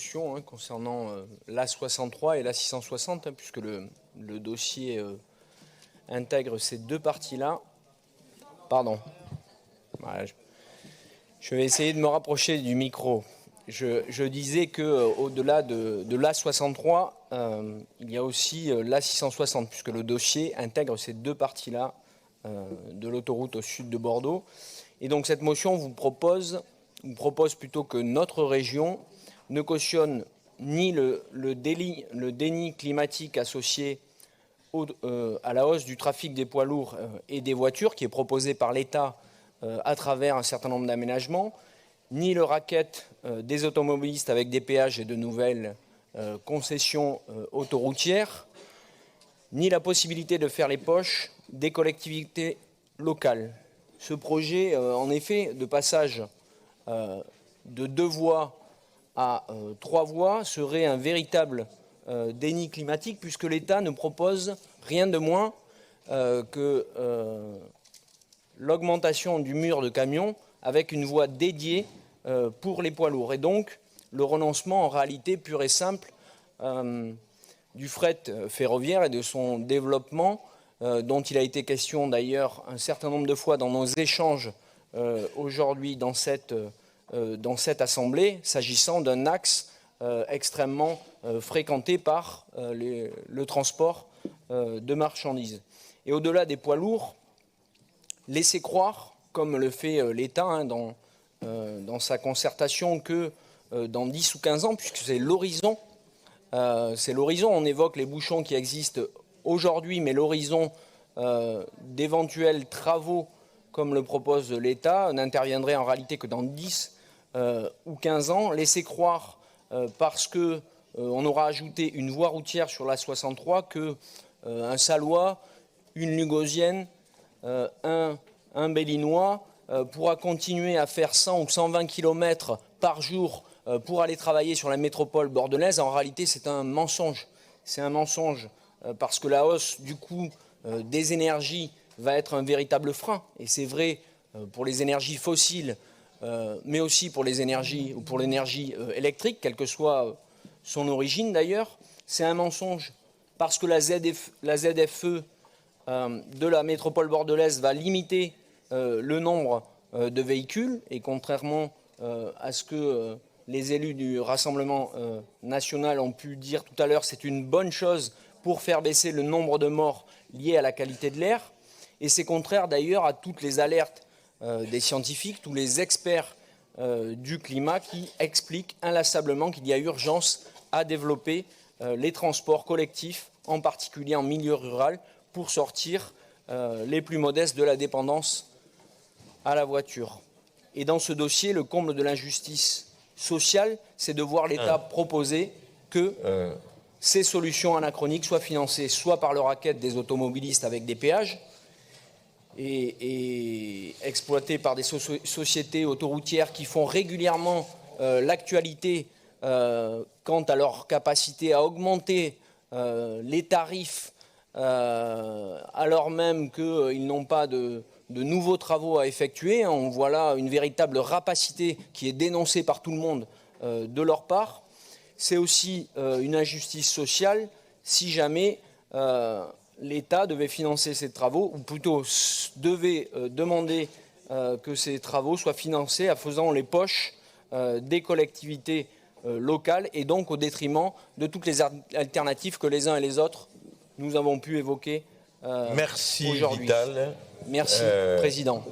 motion concernant l'A63 et l'A660, puisque le dossier intègre ces deux parties-là. Pardon. Voilà, je vais essayer de me rapprocher du micro. Je disais qu'au-delà de l'A63, il y a aussi l'A660, puisque le dossier intègre ces deux parties-là de l'autoroute au sud de Bordeaux. Et donc cette motion vous propose plutôt que notre région ne cautionne ni le déni climatique associé à la hausse du trafic des poids lourds et des voitures qui est proposé par l'État à travers un certain nombre d'aménagements, ni le racket des automobilistes avec des péages et de nouvelles concessions autoroutières, ni la possibilité de faire les poches des collectivités locales. Ce projet, en effet, de passage de 2 voies à 3 voies serait un véritable déni climatique, puisque l'État ne propose rien de moins que l'augmentation du mur de camion avec une voie dédiée pour les poids lourds. Et donc, le renoncement en réalité pur et simple du fret ferroviaire et de son développement, dont il a été question d'ailleurs un certain nombre de fois dans nos échanges aujourd'hui dans cette assemblée, s'agissant d'un axe extrêmement fréquenté par le transport de marchandises. Et au-delà des poids lourds, laisser croire, comme le fait l'État dans sa concertation, que dans 10 ou 15 ans, puisque c'est l'horizon, on évoque les bouchons qui existent aujourd'hui, mais l'horizon d'éventuels travaux, comme le propose l'État, n'interviendrait en réalité que dans 10 ou 15 ans. Laisser croire, parce qu'on aura ajouté une voie routière sur la 63, qu'un Salois, une Lugosienne, un Bellinois pourra continuer à faire 100 ou 120 km par jour pour aller travailler sur la métropole bordelaise. En réalité, c'est un mensonge. C'est un mensonge parce que la hausse du coût des énergies va être un véritable frein. Et c'est vrai pour les énergies fossiles, mais aussi pour les énergies ou pour l'énergie électrique, quelle que soit son origine d'ailleurs. C'est un mensonge parce que la ZFE de la métropole bordelaise va limiter le nombre de véhicules, et contrairement à ce que les élus du Rassemblement national ont pu dire tout à l'heure, c'est une bonne chose pour faire baisser le nombre de morts liés à la qualité de l'air. Et c'est contraire d'ailleurs à toutes les alertes des scientifiques, tous les experts du climat qui expliquent inlassablement qu'il y a urgence à développer les transports collectifs, en particulier en milieu rural, pour sortir les plus modestes de la dépendance à la voiture. Et dans ce dossier, le comble de l'injustice sociale, c'est de voir l'État proposer que ces solutions anachroniques soient financées soit par le racket des automobilistes avec des péages et exploitées par des sociétés autoroutières qui font régulièrement l'actualité quant à leur capacité à augmenter les tarifs alors même qu'ils n'ont pas de nouveaux travaux à effectuer. On voit là une véritable rapacité qui est dénoncée par tout le monde de leur part. C'est aussi une injustice sociale si jamais l'État devait financer ces travaux, ou plutôt devait demander que ces travaux soient financés en faisant les poches des collectivités locales, et donc au détriment de toutes les alternatives que les uns et les autres nous avons pu évoquer Merci aujourd'hui. Vital. Merci, Président.